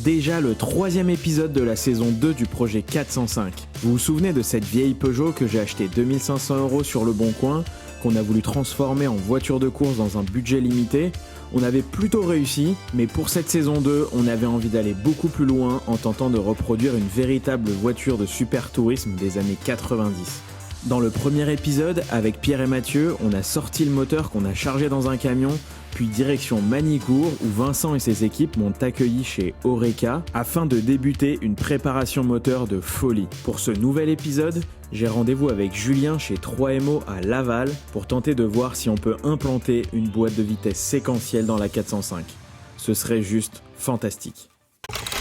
Déjà le 3e épisode de la saison 2 du projet 405. Vous vous souvenez de cette vieille Peugeot que j'ai achetée 2500 € sur le Bon Coin, qu'on a voulu transformer en voiture de course dans un budget limité? On avait plutôt réussi, mais pour cette saison 2, on avait envie d'aller beaucoup plus loin en tentant de reproduire une véritable voiture de super tourisme des années 90. Dans le premier épisode, avec Pierre et Mathieu, on a sorti le moteur qu'on a chargé dans un camion, puis direction Magny-Cours où Vincent et ses équipes m'ont accueilli chez Oreca afin de débuter une préparation moteur de folie. Pour ce nouvel épisode, j'ai rendez-vous avec Julien chez 3MO à Laval pour tenter de voir si on peut implanter une boîte de vitesse séquentielle dans la 405. Ce serait juste fantastique.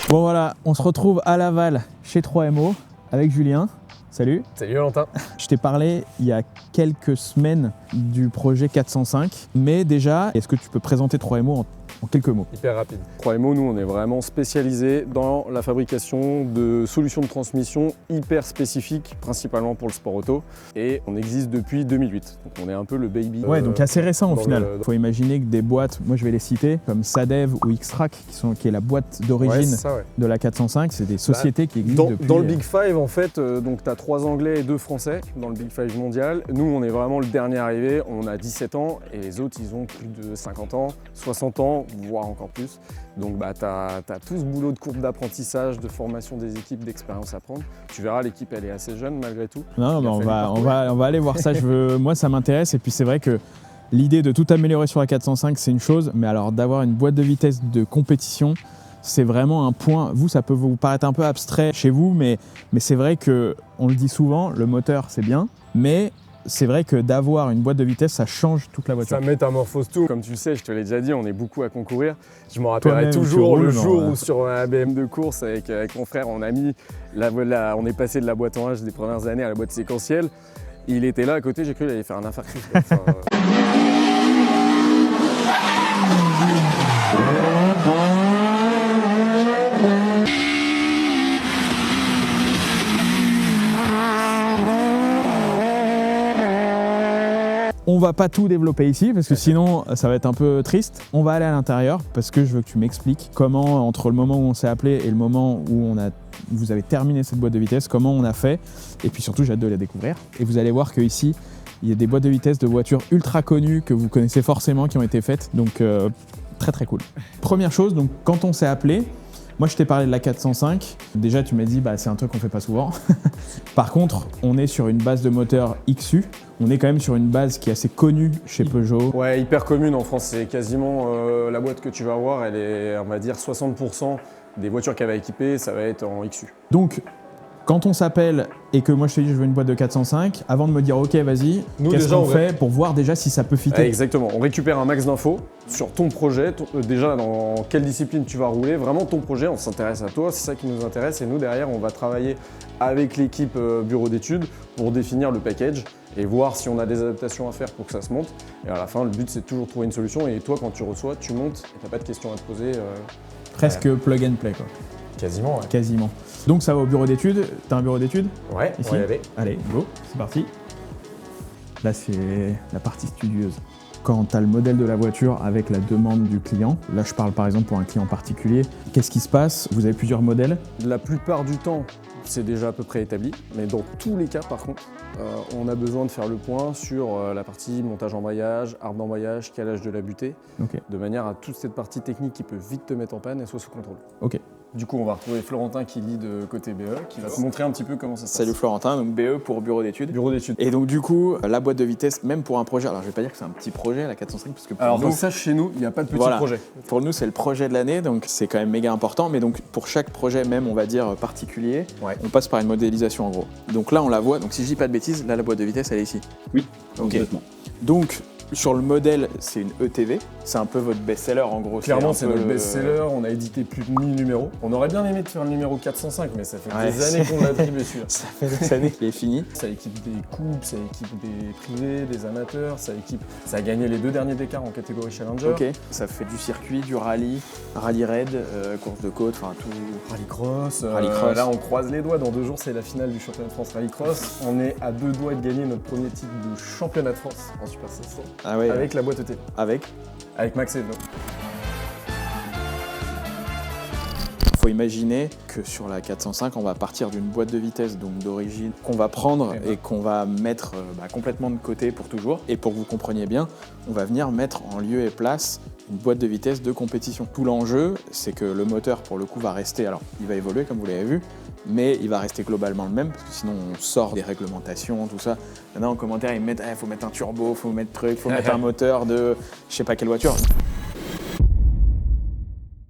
Bon voilà, on se retrouve à Laval chez 3MO avec Julien. Salut. Salut Valentin. Je t'ai parlé il y a quelques semaines du projet 405, mais déjà, est-ce que tu peux présenter 3MO en quelques mots? Hyper rapide. 3MO, nous, on est vraiment spécialisé dans la fabrication de solutions de transmission hyper spécifiques, principalement pour le sport auto. Et on existe depuis 2008. Donc on est un peu le baby. Ouais, donc assez récent au final. Il faut imaginer que des boîtes, moi je vais les citer, comme Sadev ou X-Track, qui est la boîte d'origine de la 405, c'est des sociétés qui existent depuis... Dans le Big Five, en fait, donc tu as 3 Anglais et 2 Français dans le Big Five mondial. Nous, on est vraiment le dernier arrivé. On a 17 ans et les autres, ils ont plus de 50 ans, 60 ans, voire encore plus. Donc tu as tout ce boulot de courbe d'apprentissage, de formation des équipes, d'expérience à prendre. Tu verras, l'équipe elle est assez jeune malgré tout. Non, mais on va aller voir ça. Moi ça m'intéresse et puis c'est vrai que l'idée de tout améliorer sur la 405 c'est une chose, mais alors d'avoir une boîte de vitesse de compétition, c'est vraiment un point. Vous, ça peut vous paraître un peu abstrait chez vous, mais c'est vrai que on le dit souvent, le moteur c'est bien, mais c'est vrai que d'avoir une boîte de vitesse, ça change toute la voiture. Ça métamorphose tout. Comme tu le sais, je te l'ai déjà dit, on est beaucoup à concourir. Je me rappellerai toujours le jour où sur un BM de course avec mon frère, on a mis on est passé de la boîte en H des premières années à la boîte séquentielle. Il était là à côté, j'ai cru qu'il allait faire un infarctus. On va pas tout développer ici parce que sinon ça va être un peu triste. On va aller à l'intérieur parce que je veux que tu m'expliques comment, entre le moment où on s'est appelé et le moment où vous avez terminé cette boîte de vitesse, comment on a fait. Et puis surtout, j'ai hâte de la découvrir. Et vous allez voir qu'ici, il y a des boîtes de vitesse de voitures ultra connues que vous connaissez forcément qui ont été faites. Donc très très cool. Première chose, donc quand on s'est appelé, moi je t'ai parlé de la 405. Déjà tu m'as dit c'est un truc qu'on fait pas souvent. Par contre, on est sur une base de moteur XU. On est quand même sur une base qui est assez connue chez Peugeot. Ouais, hyper commune en France. C'est quasiment la boîte que tu vas avoir, elle est, on va dire, 60% des voitures qu'elle va équiper, ça va être en XU. Donc, quand on s'appelle et que moi je te dis je veux une boîte de 405, avant de me dire ok vas-y, qu'est-ce qu'on fait pour voir déjà si ça peut fitter? Exactement, on récupère un max d'infos sur ton projet, déjà dans quelle discipline tu vas rouler, vraiment ton projet, on s'intéresse à toi, c'est ça qui nous intéresse et nous derrière on va travailler avec l'équipe bureau d'études pour définir le package et voir si on a des adaptations à faire pour que ça se monte. Et à la fin le but c'est de toujours trouver une solution et toi quand tu reçois, tu montes et t'as pas de questions à te poser. Presque plug and play quoi. Quasiment, ouais. Quasiment. Donc ça va au bureau d'études. T'as un bureau d'études? Ouais, ici. On va y aller. Allez, go, c'est parti. Là, c'est la partie studieuse. Quand tu as le modèle de la voiture avec la demande du client, là je parle par exemple pour un client particulier, qu'est-ce qui se passe? Vous avez plusieurs modèles? La plupart du temps, c'est déjà à peu près établi, mais dans tous les cas par contre, on a besoin de faire le point sur la partie montage embrayage, arbre d'embrayage, calage de la butée, de manière à toute cette partie technique qui peut vite te mettre en panne et soit sous contrôle. Ok. Du coup, on va retrouver Florentin qui lead côté BE, qui va te montrer un petit peu comment ça se passe. Salut Florentin, donc BE pour bureau d'études. Bureau d'études. Et donc du coup, la boîte de vitesse, même pour un projet, alors je vais pas dire que c'est un petit projet la 405 parce que pour alors nous, donc ça chez nous, il n'y a pas de petit projet. Pour nous, c'est le projet de l'année, donc c'est quand même méga important. Mais donc pour chaque projet, même on va dire particulier, on passe par une modélisation en gros. Donc là, on la voit. Donc si je dis pas de bêtises, là la boîte de vitesse, elle est ici. Oui. Ok. Donc sur le modèle, c'est une ETV. C'est un peu votre best-seller en gros. Clairement, c'est notre best-seller. On a édité plus de 1000 numéros. On aurait bien aimé de faire le numéro 405, mais ça fait des années qu'on l'a attribué celui-là. Ça fait des années qu'il est fini. Ça équipe des coupes, ça équipe des privés, des amateurs, ça a gagné les 2 derniers Dakar en catégorie Challenger. Ok. Ça fait du circuit, du rallye, rallye raid, course de côte, enfin tout. Rallycross. Rallycross. Là, on croise les doigts. Dans 2 jours, c'est la finale du championnat de France Rallycross. On est à 2 doigts de gagner notre premier titre de championnat de France en Super 500. Ah ouais. Avec la boîte ETV. Avec Max Evno. faut faut imaginer que sur la 405, on va partir d'une boîte de vitesse donc d'origine qu'on va prendre et qu'on va mettre complètement de côté pour toujours. Et pour que vous compreniez bien, on va venir mettre en lieu et place une boîte de vitesse de compétition. Tout l'enjeu, c'est que le moteur, pour le coup, va rester, alors il va évoluer comme vous l'avez vu, mais il va rester globalement le même, parce que sinon on sort des réglementations, tout ça. Maintenant en commentaire, ils mettent faut mettre un turbo, faut mettre mettre un moteur de je sais pas quelle voiture.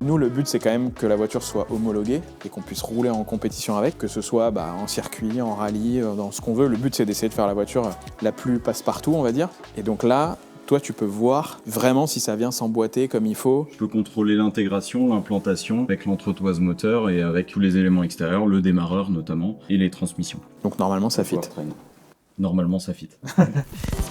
Nous, le but, c'est quand même que la voiture soit homologuée et qu'on puisse rouler en compétition avec, que ce soit en circuit, en rallye, dans ce qu'on veut. Le but, c'est d'essayer de faire la voiture la plus passe-partout, on va dire. Et donc là, toi, tu peux voir vraiment si ça vient s'emboîter comme il faut. Je peux contrôler l'intégration, l'implantation avec l'entretoise moteur et avec tous les éléments extérieurs, le démarreur notamment, et les transmissions. Donc normalement, ça fit. Normalement, ça fit.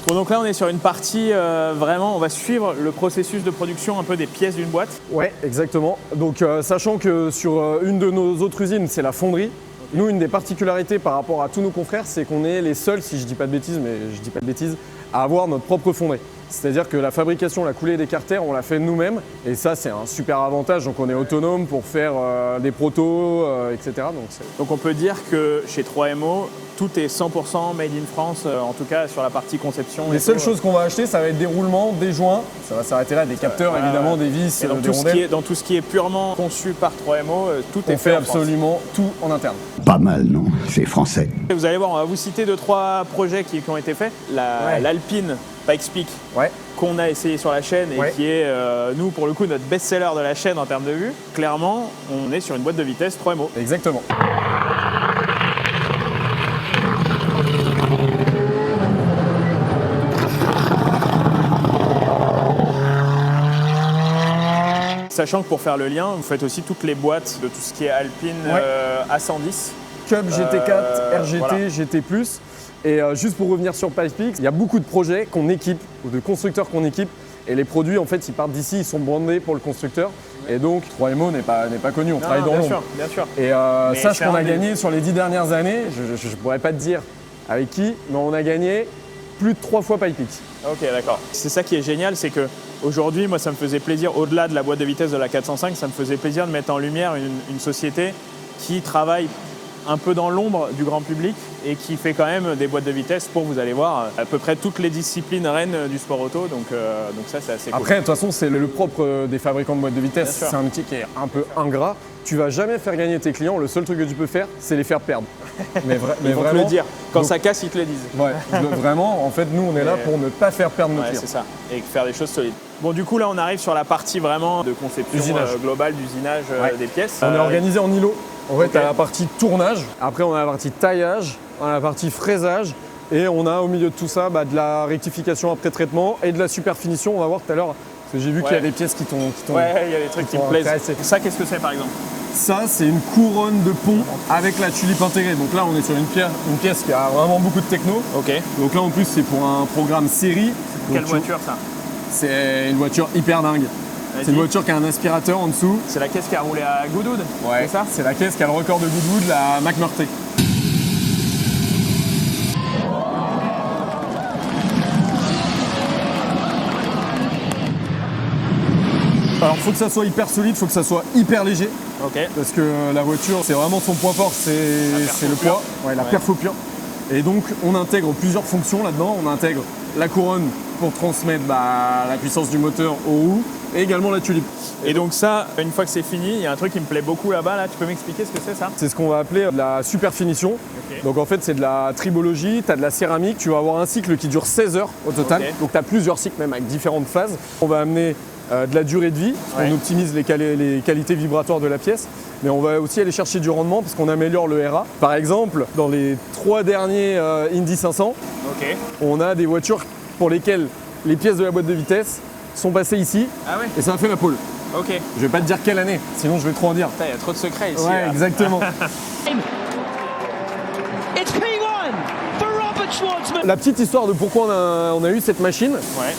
Bon, donc là, on est sur une partie, vraiment, on va suivre le processus de production un peu des pièces d'une boîte. Ouais, exactement. Donc, sachant que sur une de nos autres usines, c'est la fonderie. Nous, une des particularités par rapport à tous nos confrères, c'est qu'on est les seuls, si je dis pas de bêtises, mais je dis pas de bêtises, à avoir notre propre fonderie. C'est-à-dire que la fabrication, la coulée des carters, on l'a fait nous-mêmes. Et ça, c'est un super avantage. Donc, on est autonome pour faire des protos, etc. Donc, on peut dire que chez 3MO, tout est 100% made in France, en tout cas sur la partie conception. Les seules choses qu'on va acheter, ça va être des roulements, des joints. Ça va s'arrêter là, des capteurs, évidemment, des vis, et dans des rondelles. Dans tout ce qui est purement conçu par 3MO, tout est fait on fait en France. absolument tout en interne. Pas mal, non? C'est français. Vous allez voir, on va vous citer 2-3 projets qui ont été faits. L'Alpine Pikes-Peak, qu'on a essayé sur la chaîne et qui est, nous, pour le coup, notre best-seller de la chaîne en termes de vue. Clairement, on est sur une boîte de vitesse 3MO. Exactement. Sachant que pour faire le lien, vous faites aussi toutes les boîtes de tout ce qui est Alpine A110. Cub, GT4, RGT, voilà. GT+. Et juste pour revenir sur Pikes-Peak, il y a beaucoup de projets qu'on équipe, ou de constructeurs qu'on équipe. Et les produits, en fait, ils partent d'ici, ils sont brandés pour le constructeur. Et donc, 3MO n'est pas connu, on travaille dans l'ombre. Bien sûr. Et sache qu'on a gagné sur les 10 dernières années, je ne pourrais pas te dire avec qui, mais on a gagné plus de 3 fois Pikes-Peak. Ok, d'accord. C'est ça qui est génial, c'est que aujourd'hui, moi, ça me faisait plaisir, au-delà de la boîte de vitesse de la 405, ça me faisait plaisir de mettre en lumière une société qui travaille un peu dans l'ombre du grand public et qui fait quand même des boîtes de vitesse pour, vous allez voir, à peu près toutes les disciplines reines du sport auto. Donc ça, c'est assez cool. Après, de toute façon, c'est le propre des fabricants de boîtes de vitesse. C'est un métier qui est un peu ingrat. Tu vas jamais faire gagner tes clients. Le seul truc que tu peux faire, c'est les faire perdre. Mais ils vont vraiment, te le dire. Quand donc, ça casse, ils te le disent. Ouais, vraiment, en fait, nous, on est là pour ne pas faire perdre nos clients. C'est ça. Et faire des choses solides. Bon, du coup, là, on arrive sur la partie vraiment de conception globale d'usinage des pièces. On est organisé en îlots. En fait, tu as la partie tournage, après on a la partie taillage, on a la partie fraisage et on a au milieu de tout ça de la rectification après traitement et de la super finition. On va voir tout à l'heure, parce que j'ai vu qu'il y a des pièces qui t'ont. Ouais, il y a des trucs qui me plaisent. Ça, qu'est-ce que c'est par exemple? Ça, c'est une couronne de pont avec la tulipe intégrée. Donc là, on est sur une pièce qui a vraiment beaucoup de techno. Ok. Donc là, en plus, c'est pour un programme série. Quelle voiture ça? C'est une voiture hyper dingue. C'est une voiture qui a un aspirateur en dessous. C'est la caisse qui a roulé à Goodwood? Ouais, c'est ça? C'est la caisse qui a le record de Goodwood, la McMurtry. Alors, il faut que ça soit hyper solide, il faut que ça soit hyper léger. Ok. Parce que la voiture, c'est vraiment son point fort, c'est le poids, la perfo pure. Et donc, on intègre plusieurs fonctions là-dedans. On intègre la couronne pour transmettre la puissance du moteur aux roues et également la tulipe. Et donc ça, une fois que c'est fini, il y a un truc qui me plaît beaucoup là-bas. Là, tu peux m'expliquer ce que c'est ça? C'est ce qu'on va appeler de la super finition. Donc en fait, c'est de la tribologie, tu as de la céramique, tu vas avoir un cycle qui dure 16 heures au total. Donc tu as plusieurs cycles même avec différentes phases. On va amener de la durée de vie, on optimise les qualités vibratoires de la pièce, mais on va aussi aller chercher du rendement parce qu'on améliore le RA. Par exemple, dans les 3 derniers Indy 500, on a des voitures pour lesquelles les pièces de la boîte de vitesse sont passées ici et ça a fait la pole. Ok. Je vais pas te dire quelle année, sinon je vais trop en dire. Il y a trop de secrets ici. Ouais, là. exactement. La petite histoire de pourquoi on a eu cette machine,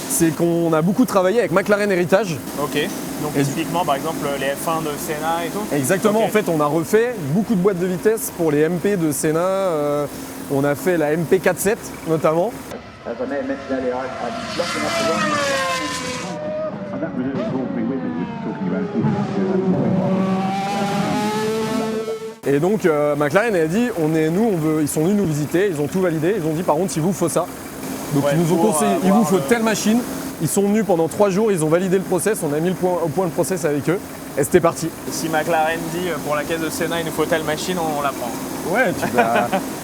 c'est qu'on a beaucoup travaillé avec McLaren Heritage. Ok. Donc typiquement, par exemple, les F1 de Senna et tout. Exactement. En fait, on a refait beaucoup de boîtes de vitesse pour les MP de Senna. On a fait la MP47 notamment. Et donc McLaren a dit, ils sont venus nous visiter, ils ont tout validé, ils ont dit par contre il vous faut ça. Donc Ouais, ils nous ont pour, conseillé, il vous faut le- telle machine. Ils sont venus pendant 3 jours, ils ont validé le process, on a mis au point le process avec eux et c'était parti. Si McLaren dit pour la caisse de Senna il nous faut telle machine, on la prend. Ouais,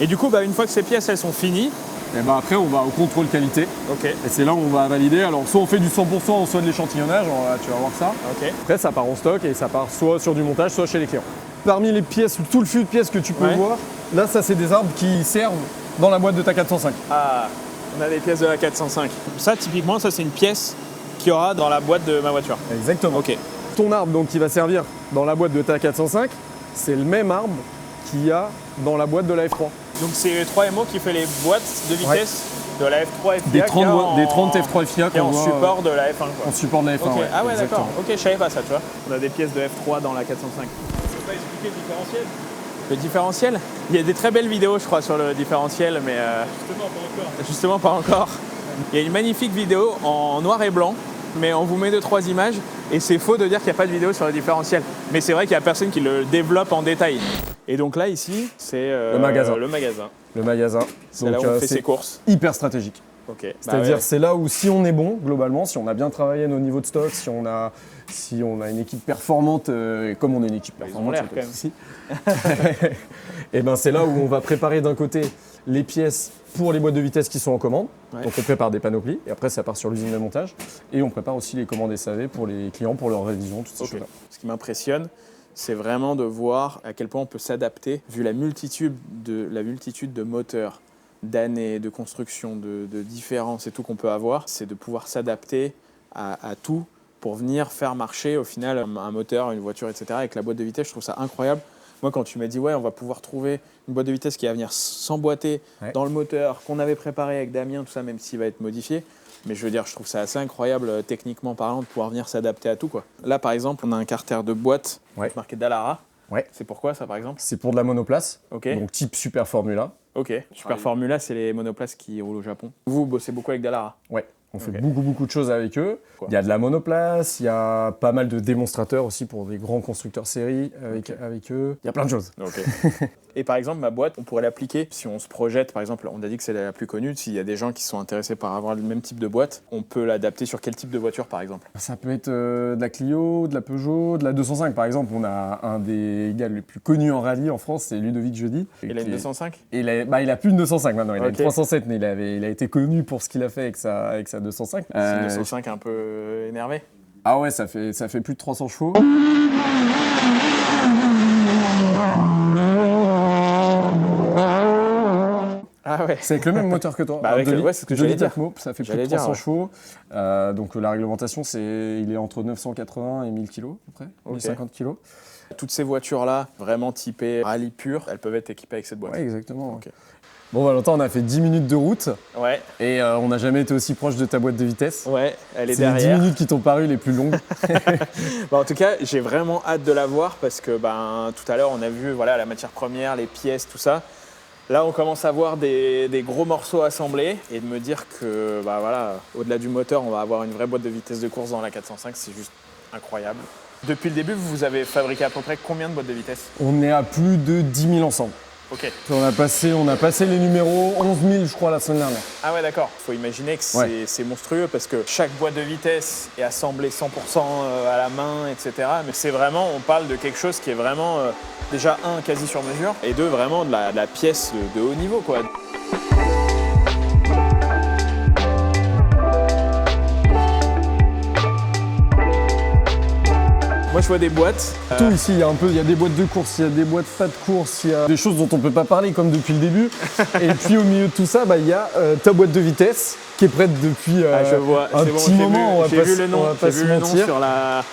Et du coup, une fois que ces pièces elles sont finies, et ben après on va au contrôle qualité ok, et c'est là où on va valider. Alors soit on fait du 100%, soit de l'échantillonnage, tu vas voir ça. ok. Après ça part en stock et ça part soit sur du montage, soit chez les clients. Parmi les pièces, tout le flux de pièces que tu peux Ouais. voir, là ça c'est des arbres qui servent dans la boîte de ta 405. Ah, on a des pièces de la 405. Ça, typiquement, ça c'est une pièce qu'il y aura dans la boîte de ma voiture. Exactement. Ok. Ton arbre donc qui va servir dans la boîte de ta 405, c'est le même arbre qu'il y a dans la boîte de la F3. Donc c'est 3MO qui fait les boîtes de vitesse de la F3 FIA Des 30, des 30 F3 FIA qui est qu'on en voit support de la F1 quoi. en support de la F1. Ok. ouais, Ah ouais, exactement. d'accord. Ok, je savais pas ça, tu vois. On a des pièces de F3 dans la 405. Tu peux pas expliquer le différentiel? Le différentiel? Il y a des très belles vidéos, je crois, sur le différentiel, mais justement pas encore. Il y a une magnifique vidéo en noir et blanc, mais on vous met 2-3 images, et c'est faux de dire qu'il n'y a pas de vidéo sur le différentiel. Mais c'est vrai qu'il n'y a personne qui le développe en détail. Et donc là, ici, c'est Le magasin. Le magasin. Le magasin. C'est là où on fait ses courses. hyper stratégique. Ok. C'est-à-dire ouais. c'est là où si on est bon, globalement, si on a bien travaillé nos niveaux de stock, si on a une équipe performante, et comme on est une équipe Ils performante, ont l'air c'est pas quand de souci. Et ben c'est là où on va préparer d'un côté les pièces pour les boîtes de vitesse qui sont en commande. Ouais. Donc on prépare des panoplies et après ça part sur l'usine de montage. Et on prépare aussi les commandes SAV pour les clients, pour leur révision, toutes ces Ok. choses-là. Ce qui m'impressionne, c'est vraiment de voir à quel point on peut s'adapter, vu la multitude de moteurs, d'années, de construction, de différences et tout qu'on peut avoir, c'est de pouvoir s'adapter à tout pour venir faire marcher au final un moteur, une voiture, etc. Avec la boîte de vitesse, je trouve ça incroyable. Moi, quand tu m'as dit, ouais, on va pouvoir trouver une boîte de vitesse qui va venir s'emboîter dans le moteur qu'on avait préparé avec Damien, tout ça, même s'il va être modifié. Mais je veux dire, je trouve ça assez incroyable, techniquement parlant, de pouvoir venir s'adapter à tout, quoi. Là, par exemple, on a un carter de boîte marqué Dallara. Ouais. C'est pourquoi, ça, par exemple? C'est pour de la monoplace, Ok. donc type Super Formula. Ok. Super Formula, c'est les monoplaces qui roulent au Japon. Vous bossez beaucoup avec Dallara? Ouais. On fait Ok. beaucoup de choses avec eux. Quoi. Il y a de la monoplace, il y a pas mal de démonstrateurs aussi pour des grands constructeurs série avec eux. Il y a plein de choses. Ok. Et par exemple, ma boîte, on pourrait l'appliquer si on se projette. Par exemple, on a dit que c'est la plus connue. S'il y a des gens qui sont intéressés par avoir le même type de boîte, on peut l'adapter sur quel type de voiture, par exemple? Ça peut être de la Clio, de la Peugeot, de la 205 par exemple. On a un des gars les plus connus en rallye en France, c'est Ludovic Jeudi. Il a une 205? Et il a plus une 205 maintenant, il a une Ok. 307, mais il a été connu pour ce qu'il a fait avec sa 205. C'est une 205 un peu énervé? Ah ouais, ça fait plus de 300 chevaux. Ah ouais. C'est avec le même moteur que toi. Bah, avec Dolly- ouais, c'est ce que Dolly j'allais dire. Atmo, ça fait plus J'allais de dire, 300 ouais. chevaux. Donc la réglementation, il est entre 980 et 1000 kg à peu près, Ok. 1050 kg. Toutes ces voitures-là, vraiment typées rallye pur, elles peuvent être équipées avec cette boîte. Ouais, exactement. Ok. Bon, Valentin, on a fait 10 minutes de route Ouais, et on n'a jamais été aussi proche de ta boîte de vitesse. ouais, elle est C'est les 10 derrière. minutes qui t'ont paru les plus longues. Bah, en tout cas, j'ai vraiment hâte de la voir parce que tout à l'heure, on a vu voilà, la matière première, les pièces, tout ça. Là, on commence à voir des gros morceaux assemblés et de me dire que voilà, au-delà du moteur, on va avoir une vraie boîte de vitesse de course dans la 405, c'est juste incroyable. Depuis le début, vous avez fabriqué à peu près combien de boîtes de vitesse? On est à plus de 10 000 ensemble. Ok. On a passé les numéros 11 000, je crois, la semaine dernière. Ah ouais, d'accord. Il faut imaginer que Ouais. c'est monstrueux parce que chaque boîte de vitesse est assemblée 100% à la main, etc. Mais c'est vraiment, on parle de quelque chose qui est vraiment, déjà, un, quasi sur mesure, et deux, vraiment de la pièce de haut niveau, quoi. Moi, je vois des boîtes. Tout ici, il y a des boîtes de course, il y a des boîtes pas de course, il y a des choses dont on peut pas parler comme depuis le début. Et puis au milieu de tout ça, il y y a ta boîte de vitesse qui est prête depuis Je vois, un c'est bon, petit moment. j'ai vu le nom, on va pas j'ai se vu le nom mentir. sur la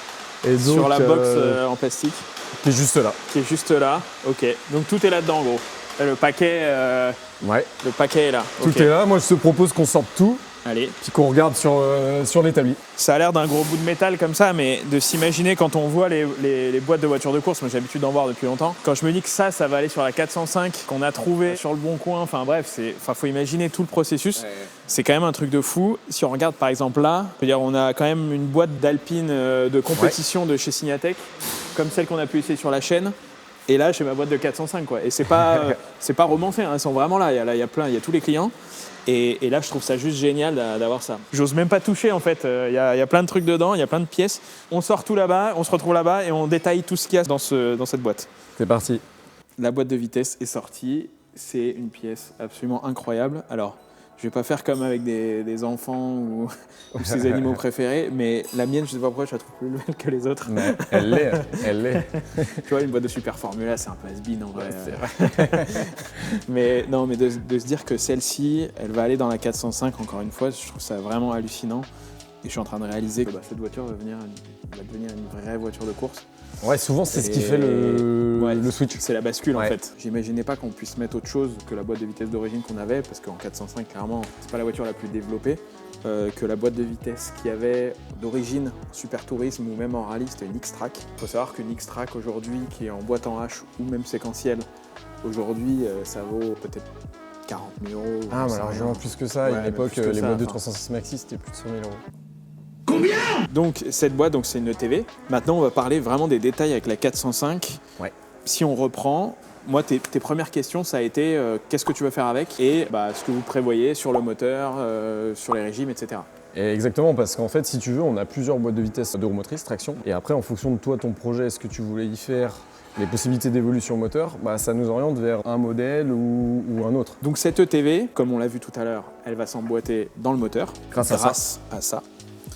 Et donc, box en plastique. qui est juste là. Qui est juste là. Ok. Donc tout est là-dedans, en gros. Le paquet est là. Tout Ok. est là. Moi, je te propose qu'on sorte tout, Allez. puis qu'on regarde sur l'établi. Ça a l'air d'un gros bout de métal comme ça, mais de s'imaginer quand on voit les boîtes de voitures de course, moi j'ai l'habitude d'en voir depuis longtemps, quand je me dis que ça va aller sur la 405, qu'on a trouvé sur le bon coin, enfin bref, faut imaginer tout le processus. C'est quand même un truc de fou. Si on regarde par exemple là, je veux dire, on a quand même une boîte d'Alpine de compétition de chez Signatech, comme celle qu'on a pu essayer sur la chaîne. Et là, j'ai ma boîte de 405, quoi. Et c'est pas romancé, hein. Ils sont vraiment là. Il y a tous les clients. Et là, je trouve ça juste génial d'avoir ça. J'ose même pas toucher, en fait. Il y a plein de trucs dedans, il y a plein de pièces. On sort tout là-bas, on se retrouve là-bas et on détaille tout ce qu'il y a dans cette boîte. C'est parti. La boîte de vitesse est sortie. C'est une pièce absolument incroyable. Alors, je vais pas faire comme avec des enfants ou ses animaux préférés, mais la mienne, je sais pas pourquoi, je la trouve plus belle que les autres. Mais elle l'est. Tu vois, une boîte de Super Formula, c'est un peu has-been en vrai. Ouais, c'est vrai. mais non, mais de se dire que celle-ci, elle va aller dans la 405, encore une fois, je trouve ça vraiment hallucinant. Et je suis en train de réaliser que cette voiture va devenir une vraie voiture de course. Ouais, souvent c'est ce qui fait le switch. C'est la bascule en Ouais. fait. J'imaginais pas qu'on puisse mettre autre chose que la boîte de vitesse d'origine qu'on avait, parce qu'en 405, clairement, c'est pas la voiture la plus développée. Que la boîte de vitesse qu'il y avait d'origine en Super Tourisme ou même en rallye, c'était une X-Track. Il faut savoir qu'une X-Track aujourd'hui, qui est en boîte en H ou même séquentielle, aujourd'hui, ça vaut peut-être 40 000 €. Ah, mais largement plus que ça. À Ouais, une mais époque, plus que les ça, boîtes de enfin. 306 Maxi, c'était plus de 100 000 €. Donc cette boîte, c'est une ETV. Maintenant, on va parler vraiment des détails avec la 405. Ouais. Si on reprend, moi, tes premières questions, ça a été qu'est-ce que tu veux faire avec et ce que vous prévoyez sur le moteur, sur les régimes, etc. Et exactement, parce qu'en fait, si tu veux, on a plusieurs boîtes de vitesse de roue motrice, traction. Et après, en fonction de toi, ton projet, ce que tu voulais y faire, les possibilités d'évolution moteur, ça nous oriente vers un modèle ou un autre. Donc cette ETV, comme on l'a vu tout à l'heure, elle va s'emboîter dans le moteur Grâce à ça,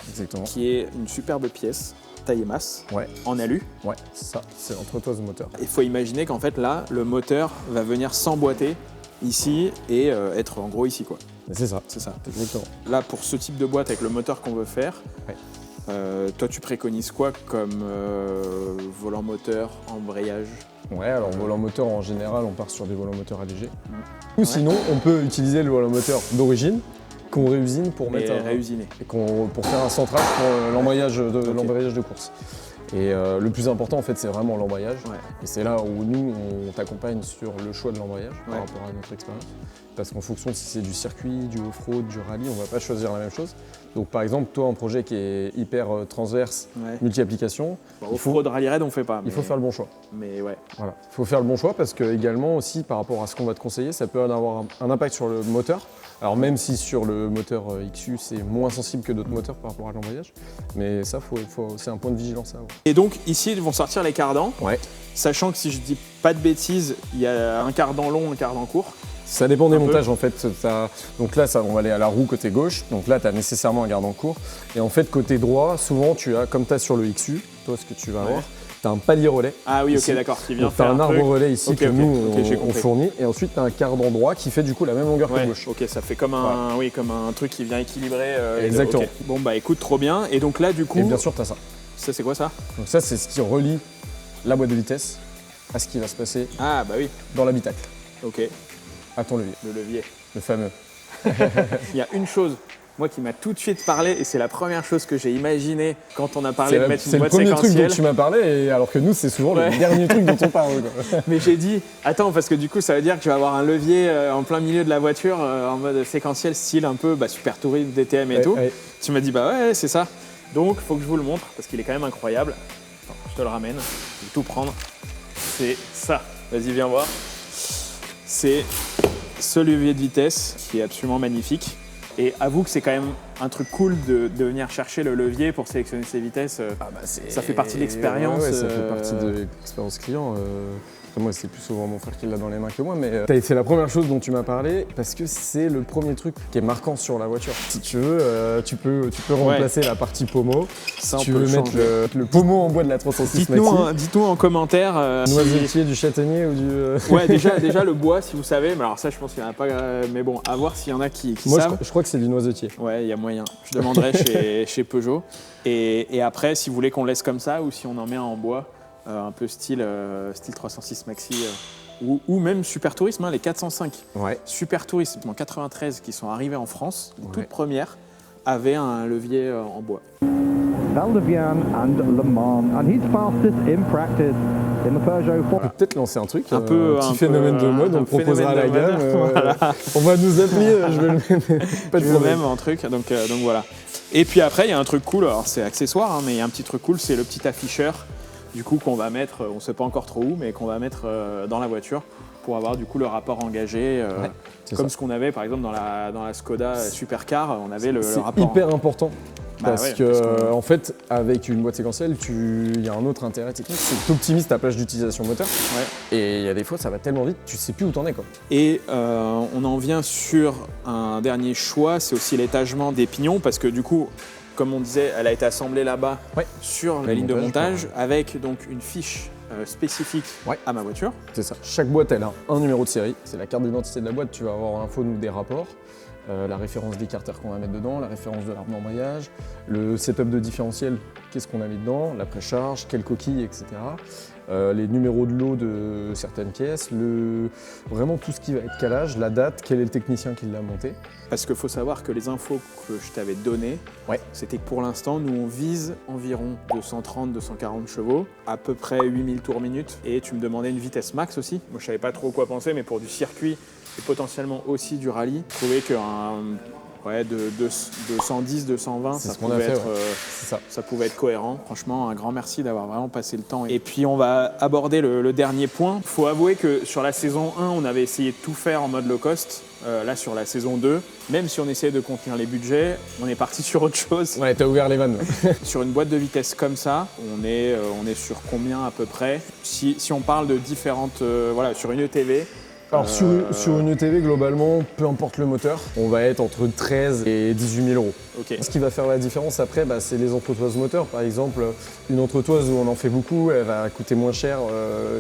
Exactement. qui est une superbe pièce taille masse Ouais, en alu. ouais, c'est ça. C'est l'entretoise moteur. Il faut imaginer qu'en fait là, le moteur va venir s'emboîter ici et être en gros ici, quoi. Mais c'est ça. C'est ça. Exactement. Là, pour ce type de boîte avec le moteur qu'on veut faire, Ouais. Toi, tu préconises quoi comme volant moteur, embrayage? Ouais, alors volant moteur, en général, on part sur des volants moteurs allégés. Ou Ouais. sinon, on peut utiliser le volant moteur d'origine qu'on réusine pour Mais mettre réusiné. pour faire un centrage pour l'embrayage Ok. l'embrayage de course. Et le plus important, en fait, c'est vraiment l'embrayage. Ouais. Et c'est là où nous, on t'accompagne sur le choix de l'embrayage Ouais. par rapport à notre expérience. Parce qu'en fonction de si c'est du circuit, du off-road, du rallye, on va pas choisir la même chose. Donc par exemple, toi, un projet qui est hyper transverse, Ouais. multi-application, Bon, Off-road rally raid, on fait pas. il faut faire le bon choix. Mais ouais. Voilà. Il faut faire le bon choix parce que également aussi par rapport à ce qu'on va te conseiller, ça peut avoir un impact sur le moteur. Alors même si sur le moteur XU c'est moins sensible que d'autres moteurs par rapport à l'embrayage, mais ça c'est un point de vigilance à avoir. Et donc ici, ils vont sortir les cardans, Ouais. sachant que si je dis pas de bêtises, il y a un cardan long, un cardan court. Ça dépend des Un peu. montages en fait. Donc là, on va aller à la roue côté gauche. Donc là, tu as nécessairement un garde en cours. Et en fait, côté droit, souvent, tu as, comme tu as sur le XU, toi, ce que tu vas Ouais. avoir, tu as un palier relais. Ah oui, ok, Ici. d'accord, qui vient Donc tu as faire un arbre truc. relais ici Ok, que ok, nous, ok, j'ai on compris. fournit. Et ensuite, tu as un cardan droit qui fait du coup la même longueur que Ouais, gauche. ok, ça fait comme un, oui, comme un truc qui vient équilibrer. les deux. Exactement. Ok. Bon bah écoute, trop bien. Et donc là, du coup, Et bien sûr, tu as ça. ça c'est quoi ça? Donc ça, c'est ce qui relie la boîte de vitesse à ce qui va se passer Ah bah oui, dans l'habitacle, ok, à ton levier, le levier. le fameux. Il y a une chose, moi qui m'a tout de suite parlé, et c'est la première chose que j'ai imaginé quand on a parlé C'est de mettre c'est une le boîte premier truc dont séquentielle. tu m'as parlé, et alors que nous, c'est souvent Ouais. le dernier truc dont on parle. quoi. Mais j'ai dit, attends, parce que du coup, ça veut dire que tu vas avoir un levier en plein milieu de la voiture, en mode séquentiel, style un peu Super Tourisme, DTM et Ouais, tout. ouais. Tu m'as dit, bah ouais, c'est ça. Donc, faut que je vous le montre, parce qu'il est quand même incroyable. Attends, je te le ramène, je vais tout prendre. C'est ça. Vas-y, viens voir. C'est ce levier de vitesse qui est absolument magnifique. Et avoue que c'est quand même un truc cool de venir chercher le levier pour sélectionner ses vitesses. Ça fait partie de l'expérience. Ouais, ça fait partie de l'expérience client. Après, moi, c'est plus souvent mon frère qui l'a dans les mains que moi, mais c'est la première chose dont tu m'as parlé parce que c'est le premier truc qui est marquant sur la voiture. Si tu veux, tu peux remplacer la partie pommeau. Ça, Si on tu peut veux le mettre changer. le pommeau en bois de la 306 Maxi, Dites-nous en commentaire. noisetier du châtaignier ou du. Ouais, déjà le bois, si vous savez. Mais alors ça, je pense qu'il n'y en a pas. Mais bon, à voir s'il y en a qui Moi, savent. je crois que c'est du noisetier. Ouais, il y a moyen. Je demanderai chez Peugeot. Et après, si vous voulez qu'on laisse comme ça ou si on en met un en bois, un peu style 306 Maxi ou même Super Tourisme, hein, les 405. Ouais. Super Tourisme en 93 qui sont arrivés en France, les Ouais. toutes premières, avaient un levier en bois. Val de Vian and Le Mans, and he's fastest in practice in the Peugeot 4. On peut peut-être lancer un truc, Un peu- petit un phénomène peu- de mode, un on proposera à la phénomène de gamme. mode, voilà. On va nous appeler, je vais le mettre. Pas de Le problème. même en truc, donc voilà. Et puis après, il y a un truc cool, alors c'est accessoire, hein, mais il y a un petit truc cool, c'est le petit afficheur du coup qu'on va mettre, on ne sait pas encore trop où, mais qu'on va mettre dans la voiture pour avoir du coup le rapport engagé, comme ce qu'on avait par exemple dans la Skoda Supercar, on avait le rapport. C'est hyper important. Parce ouais, en fait, avec une boîte séquentielle, il y a un autre intérêt technique, c'est que tu optimises ta plage d'utilisation moteur. Ouais. Et il y a des fois, ça va tellement vite, tu sais plus où t'en es, quoi. Et on en vient sur un dernier choix, c'est aussi l'étagement des pignons, parce que du coup, comme on disait, elle a été assemblée là-bas sur la ligne de montage, avec donc une fiche spécifique à ma voiture. C'est ça. Chaque boîte, elle a un numéro de série, c'est la carte d'identité de la boîte, tu vas avoir l'info des rapports. La référence des carters qu'on va mettre dedans, la référence de l'arme d'embrayage, le setup de différentiel, qu'est-ce qu'on a mis dedans, la précharge, quelle coquille, etc. Les numéros de lot de certaines pièces, vraiment tout ce qui va être calage, la date, quel est le technicien qui l'a monté. Parce qu'il faut savoir que les infos que je t'avais données, c'était que pour l'instant, nous on vise environ 230-240 chevaux, à peu près 8000 tours minute, et tu me demandais une vitesse max aussi. Moi je savais pas trop quoi penser, mais pour du circuit, et potentiellement aussi du rallye. Je trouvais de 110, 220, ça pouvait être cohérent. Franchement, un grand merci d'avoir vraiment passé le temps. Et puis on va aborder le dernier point. Il faut avouer que sur la saison 1, on avait essayé de tout faire en mode low cost. Là, sur la saison 2, même si on essayait de contenir les budgets, on est parti sur autre chose. Ouais, t'as ouvert les vannes. Sur une boîte de vitesse comme ça, on est sur combien à peu près? Si on parle de différentes... sur une ETV, alors sur une ETV, globalement, peu importe le moteur, on va être entre 13 et 18 000 euros. Okay. Ce qui va faire la différence après, c'est les entretoises moteurs. Par exemple, une entretoise où on en fait beaucoup, elle va coûter moins cher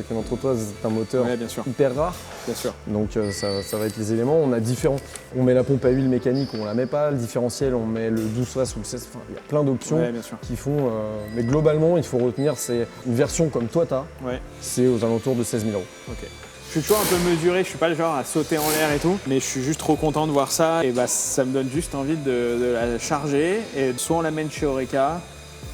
qu'une entretoise d'un moteur hyper rare. Bien sûr. Donc ça va être les éléments. On a différents. On met la pompe à huile mécanique ou on la met pas. Le différentiel, on met le 12 face ou le 16. Enfin, il y a plein d'options qui font. Mais globalement, il faut retenir, c'est une version comme toi t'as. C'est aux alentours de 16 000 euros. Okay. Je suis toujours un peu mesuré, je suis pas le genre à sauter en l'air et tout, mais je suis juste trop content de voir ça et ça me donne juste envie de la charger et soit on l'amène chez Oreca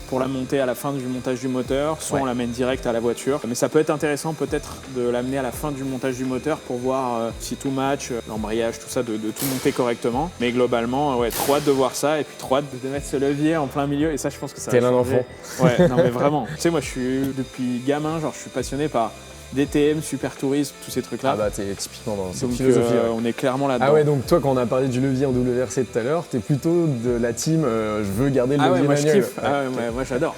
pour la monter à la fin du montage du moteur, soit on l'amène direct à la voiture. Mais ça peut être intéressant peut-être de l'amener à la fin du montage du moteur pour voir si tout match, l'embrayage, tout ça, de tout monter correctement. Mais globalement, trop hâte de voir ça et puis trop hâte de mettre ce levier en plein milieu et ça je pense que ça va changer. T'es un enfant. Ouais, non mais vraiment. Tu sais, moi je suis depuis gamin, je suis passionné par DTM, super tourisme, tous ces trucs-là. Ah bah t'es typiquement dans cette donc, philosophie. On est clairement là-dedans. Ah ouais, donc toi quand on a parlé du levier en WRC tout à l'heure, t'es plutôt de la team je veux garder le levier moi manuel. Je kiffe. Moi j'adore.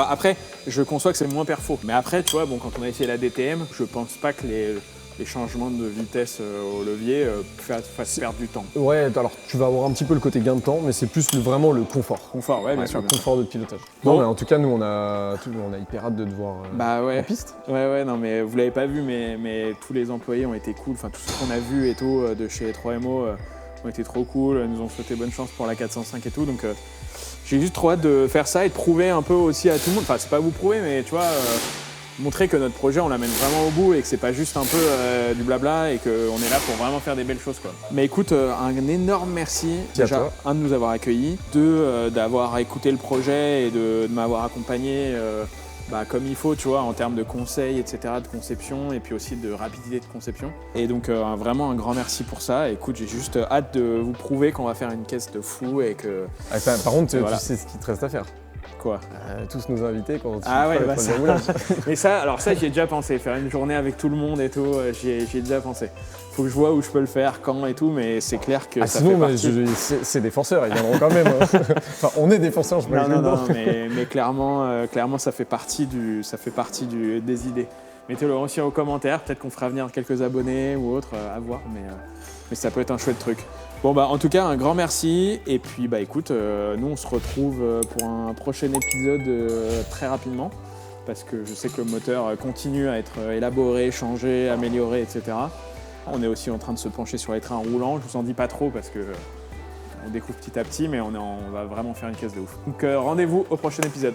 Après, je conçois que c'est moins perfo. Mais après, tu vois, quand on a essayé la DTM, je pense pas que les changements de vitesse au levier fassent perdre du temps. Ouais, alors tu vas avoir un petit peu le côté gain de temps, mais c'est plus vraiment le confort. Confort, bien sûr. Le confort de pilotage. Bon, mais en tout cas, nous, on a hyper hâte de te voir en piste. Ouais, non, mais vous l'avez pas vu, mais tous les employés ont été cool. Enfin, tout ce qu'on a vu et tout de chez 3MO ont été trop cool. Ils nous ont souhaité bonne chance pour la 405 et tout. Donc, j'ai juste trop hâte de faire ça et de prouver un peu aussi à tout le monde. Enfin, c'est pas vous prouver, mais tu vois... montrer que notre projet on l'amène vraiment au bout et que c'est pas juste un peu du blabla et qu'on est là pour vraiment faire des belles choses quoi. Mais écoute, un énorme merci déjà, de nous avoir accueillis, d'avoir écouté le projet et de m'avoir accompagné comme il faut, tu vois, en termes de conseils, etc., de conception et puis aussi de rapidité de conception. Et donc vraiment un grand merci pour ça. Écoute, j'ai juste hâte de vous prouver qu'on va faire une caisse de fou et que... par contre, tu sais ce qu'il te reste à faire. Quoi tous nos invités quand tu mais ça j'y ai déjà pensé, faire une journée avec tout le monde et tout, j'y ai déjà pensé. Faut que je vois où je peux le faire, quand et tout, mais c'est clair que ça sinon, fait partie... c'est des forceurs, ils viendront quand même. Enfin, on est des forceurs, je pense. Non, mais clairement ça fait partie des idées. Mettez-le aussi en commentaire, peut-être qu'on fera venir quelques abonnés ou autres, à voir, mais ça peut être un chouette truc. Bon en tout cas un grand merci et puis écoute, nous on se retrouve pour un prochain épisode très rapidement parce que je sais que le moteur continue à être élaboré, changé, amélioré, etc. On est aussi en train de se pencher sur les trains roulants, je vous en dis pas trop parce que on découvre petit à petit mais on va vraiment faire une caisse de ouf. Donc rendez-vous au prochain épisode.